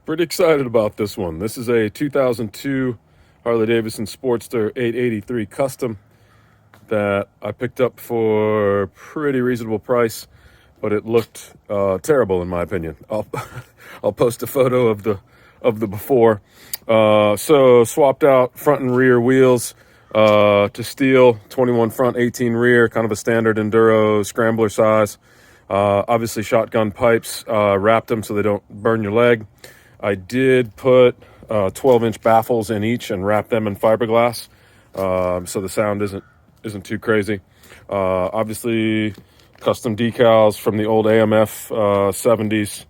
Pretty excited about this one. This is a 2002 Harley Davidson Sportster 883 Custom that I picked up for a pretty reasonable price, but it looked terrible in my opinion. I'll post a photo of the before. So swapped out front and rear wheels to steel, 21 front, 18 rear, kind of a standard enduro scrambler size. Obviously shotgun pipes, wrapped them so they don't burn your leg. I did put 12-inch baffles in each and wrap them in fiberglass, so the sound isn't too crazy. Obviously, custom decals from the old AMF 70s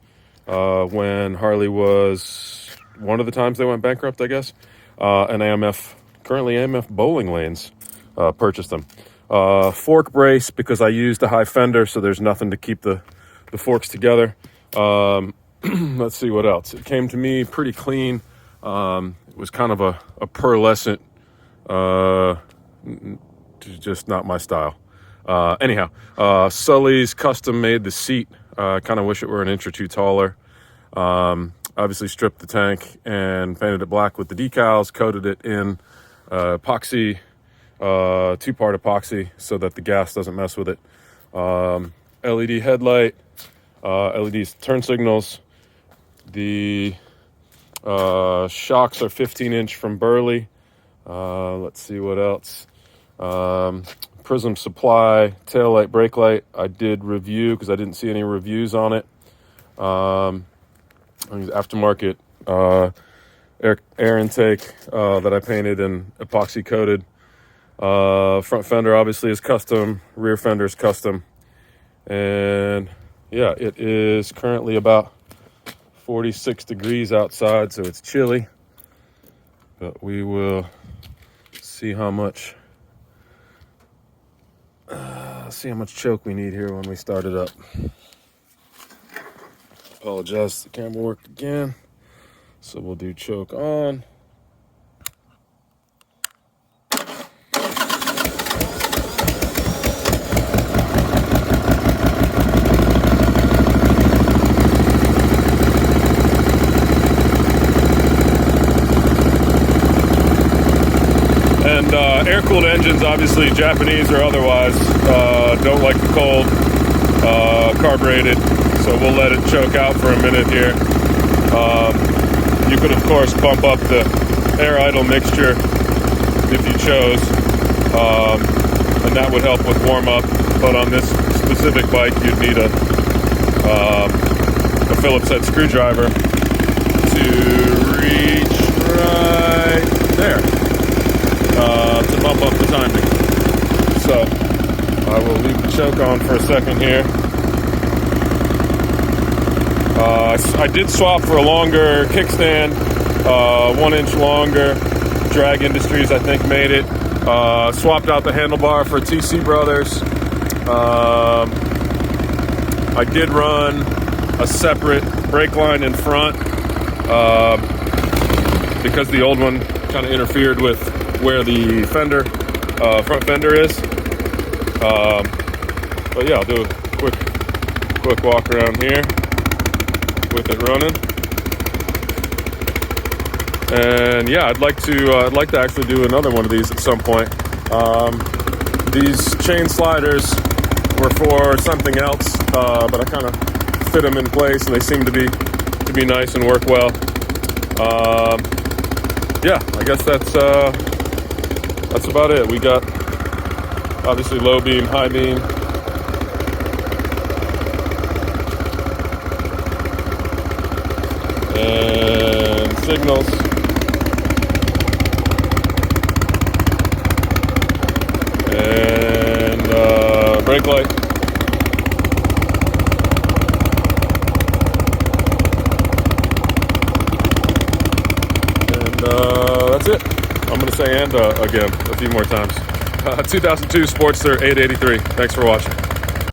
when Harley was one of the times they went bankrupt, I guess. And currently AMF Bowling Lanes purchased them. Fork brace because I used a high fender, so there's nothing to keep the forks together. Let's see what else. It came to me pretty clean. It was kind of a pearlescent, just not my style. Anyhow, Sully's custom made the seat. Kind of wish it were an inch or two taller. Obviously stripped the tank and painted it black with the decals, coated it in epoxy, two-part epoxy so that the gas doesn't mess with it. LED headlight, LED turn signals. The shocks are 15-inch from Burley. Let's see what else. Prism supply, tail light, brake light. I did review because I didn't see any reviews on it. Aftermarket air intake that I painted and epoxy coated. Front fender obviously is custom. Rear fender is custom. And yeah, it is currently about 46 degrees outside, so it's chilly. But we will see how much choke we need here when we start it up. Apologize, the camera worked again. So we'll do choke on. And air-cooled engines, obviously Japanese or otherwise, don't like the cold, carbureted, so we'll let it choke out for a minute here. You could, of course, bump up the air-idle mixture if you chose, and that would help with warm-up, but on this specific bike, you'd need a Phillips head screwdriver to reach right there. To bump up the timing. So I will leave the choke on for a second here. I did swap for a longer kickstand, 1 inch longer. Drag Industries, I think, made it. Swapped out the handlebar for TC Brothers. I did run a separate brake line in front because the old one kind of interfered with where the fender, front fender is. But yeah, I'll do a quick walk around here with it running. And yeah, I'd like to actually do another one of these at some point. These chain sliders were for something else, but I kind of fit them in place, and they seem to be nice and work well. Yeah, I guess that's about it. We got obviously low beam, high beam. And signals. And brake light. And that's it. I'm going to say again a few more times. 2002 Sportster 883. Thanks for watching.